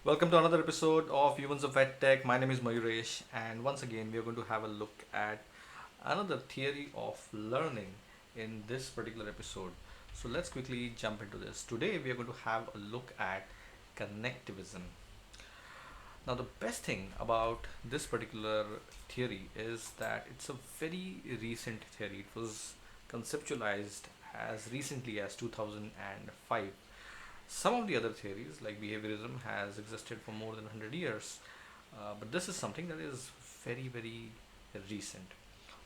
Welcome to another episode of Humans of EdTech. My name is Mayuresh, and once again, we are going to have a look at another theory of learning in this particular episode. So, let's quickly jump into this. Today, we are going to have a look at connectivism. Now, the best thing about this particular theory is that it's a very recent theory. It was conceptualized as recently as 2005. Some of the other theories, like behaviorism, has existed for more than 100 years, but this is something that is very, very recent.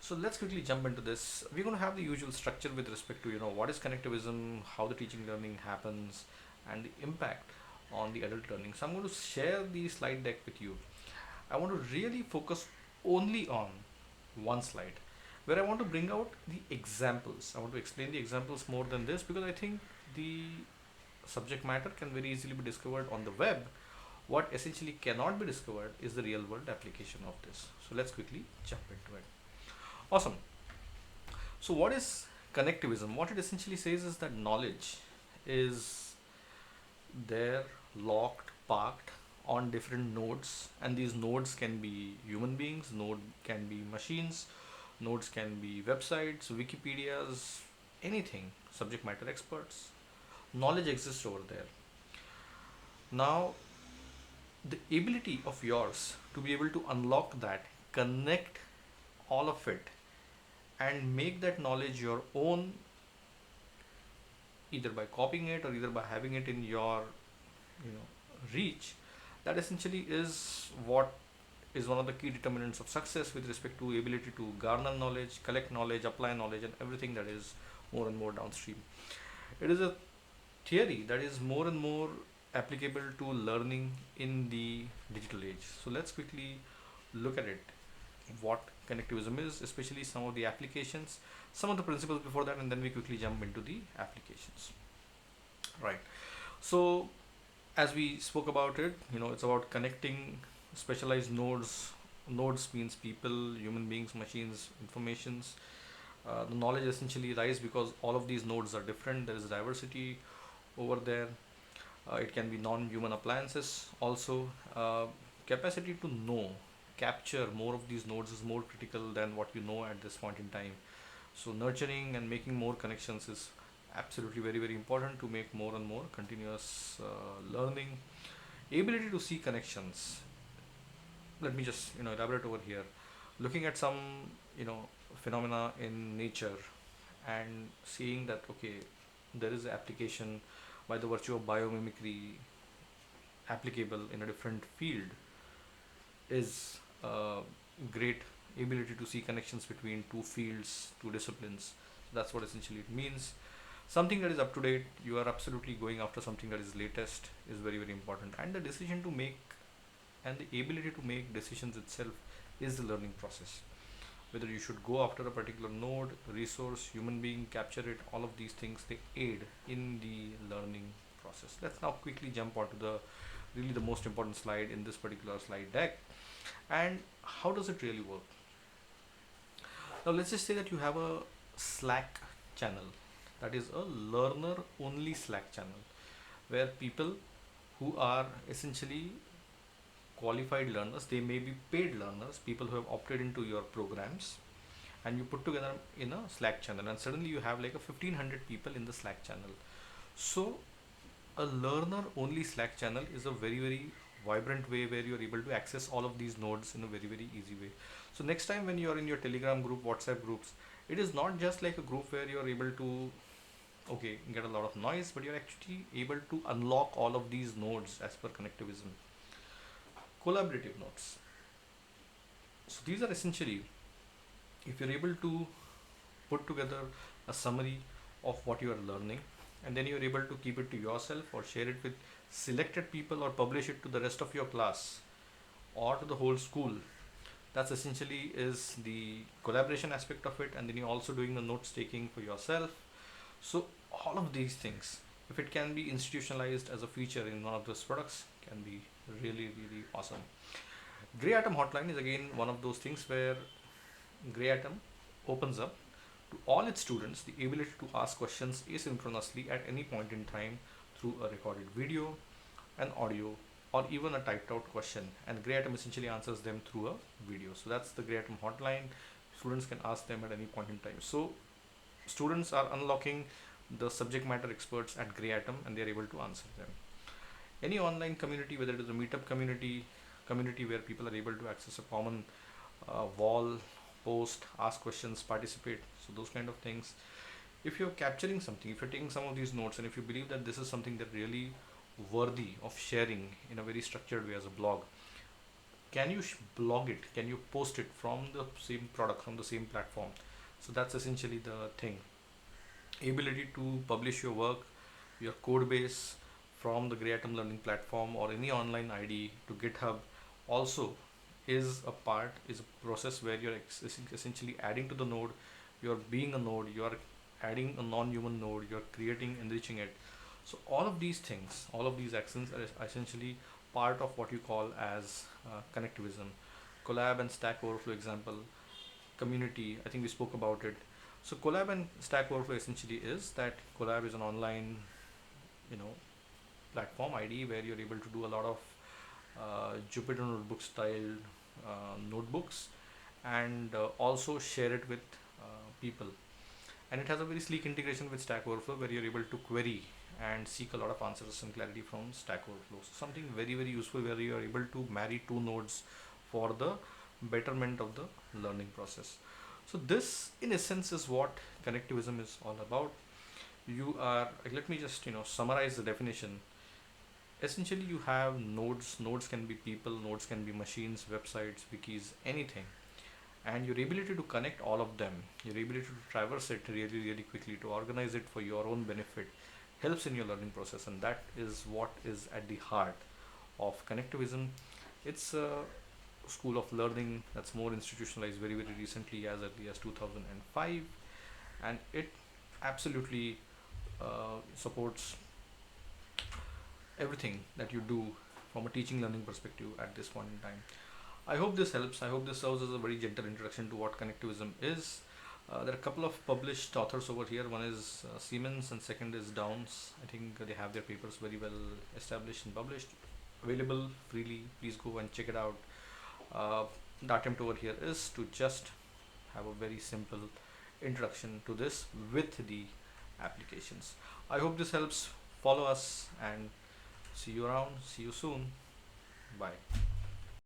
So let's quickly jump into this. We're going to have the usual structure with respect to what is connectivism, how the teaching learning happens, and the impact on the adult learning. So I'm going to share the slide deck with you. I want to really focus only on one slide where I want to bring out the examples. I want to explain the examples more than this because I think the subject matter can very easily be discovered on the web. What essentially cannot be discovered is the real world application of this. So let's quickly jump into it. Awesome. So what is connectivism? What it essentially says is that knowledge is there, locked, parked on different nodes, and these nodes can be human beings, node can be machines, nodes can be websites, Wikipedias, anything, subject matter experts. Knowledge exists over there. Now, the ability of yours to be able to unlock that, connect all of it, and make that knowledge your own, either by copying it or either by having it in your reach, that essentially is what is one of the key determinants of success with respect to ability to garner knowledge, collect knowledge, apply knowledge, and everything that is more and more downstream. It is a theory that is more and more applicable to learning in the digital age. So let's quickly look at it, what connectivism is, especially some of the applications, some of the principles before that, and then we quickly jump into the applications. Right. So as we spoke about it, it's about connecting specialized nodes. Nodes means people, human beings, machines, informations. The knowledge essentially rise because all of these nodes are different. There is diversity over there. It can be non-human appliances also. Capacity to know, capture more of these nodes is more critical than what you know at this point in time. So nurturing and making more connections is absolutely very, very important to make more and more continuous learning. Ability to see connections. Let me just elaborate over here. Looking at some phenomena in nature and seeing that, okay, there is application by the virtue of biomimicry applicable in a different field is a great ability to see connections between two fields, two disciplines. That's what essentially it means. Something that is up to date, you are absolutely going after something that is latest, is very, very important. And the decision to make and the ability to make decisions itself is the learning process. Whether you should go after a particular node, resource, human being, capture it, all of these things, they aid in the learning process. Let's now quickly jump onto the really the most important slide in this particular slide deck. And how does it really work? Now let's just say that you have a Slack channel, that is a learner only Slack channel, where people who are essentially qualified learners, they may be paid learners, people who have opted into your programs, and you put together in a Slack channel, and suddenly you have like a 1500 people in the Slack channel. So a learner only Slack channel is a very, very vibrant way where you're able to access all of these nodes in a very, very easy way. So next time when you're in your Telegram group, WhatsApp groups, it is not just like a group where you're able to get a lot of noise, but you're actually able to unlock all of these nodes as per connectivism. Collaborative nodes. So these are essentially, if you're able to put together a summary of what you are learning, and then you're able to keep it to yourself or share it with selected people or publish it to the rest of your class or to the whole school, that's essentially is the collaboration aspect of it. And then you're also doing the notes taking for yourself. So all of these things, if it can be institutionalized as a feature in one of those products, can be really, really awesome. Grey Atom Hotline is again one of those things where Grey Atom opens up to all its students the ability to ask questions asynchronously at any point in time through a recorded video and audio or even a typed out question, and Grey Atom essentially answers them through a video. So that's the Grey Atom hotline. Students can ask them at any point in time. So students are unlocking the subject matter experts at Grey Atom, and they are able to answer them. Any online community, whether it is a meetup community where people are able to access a common wall, post, ask questions, participate, so those kind of things. If you're capturing something, if you're taking some of these notes, and if you believe that this is something that really worthy of sharing in a very structured way as a blog, can you blog it, can you post it from the same product, from the same platform? So that's essentially the thing. Ability to publish your work, your code base, from the Grey Atom learning platform or any online ID to GitHub also is a part, is a process where you're essentially adding to the node. You're being a node, you're adding a non-human node, you're creating, enriching it. So all of these things, all of these actions are essentially part of what you call as connectivism. Collab and Stack Overflow example, community, I think we spoke about it. So Collab and Stack Overflow essentially is that Collab is an online, you know, platform ID where you're able to do a lot of Jupyter notebook style notebooks, and also share it with people. And it has a very sleek integration with Stack Overflow where you're able to query and seek a lot of answers and clarity from Stack Overflow. So something very very useful where you are able to marry two nodes for the betterment of the learning process. So this in essence is what connectivism is all about. You are, let me just summarize the definition. Essentially you have nodes can be people, nodes can be machines, websites, wikis, anything, and your ability to connect all of them, your ability to traverse it really really quickly, to organize it for your own benefit, helps in your learning process, and that is what is at the heart of connectivism. It's a school of learning that's more institutionalized very very recently, as early as 2005, and it absolutely supports everything that you do from a teaching learning perspective at this point in time. I hope this helps. I hope this serves as a very gentle introduction to what connectivism is. There are a couple of published authors over here. One is Siemens and second is Downs. I think they have their papers very well established and published, available freely. Please go and check it out. The attempt over here is to just have a very simple introduction to this with the applications. I hope this helps. Follow us and see you around. See you soon. Bye.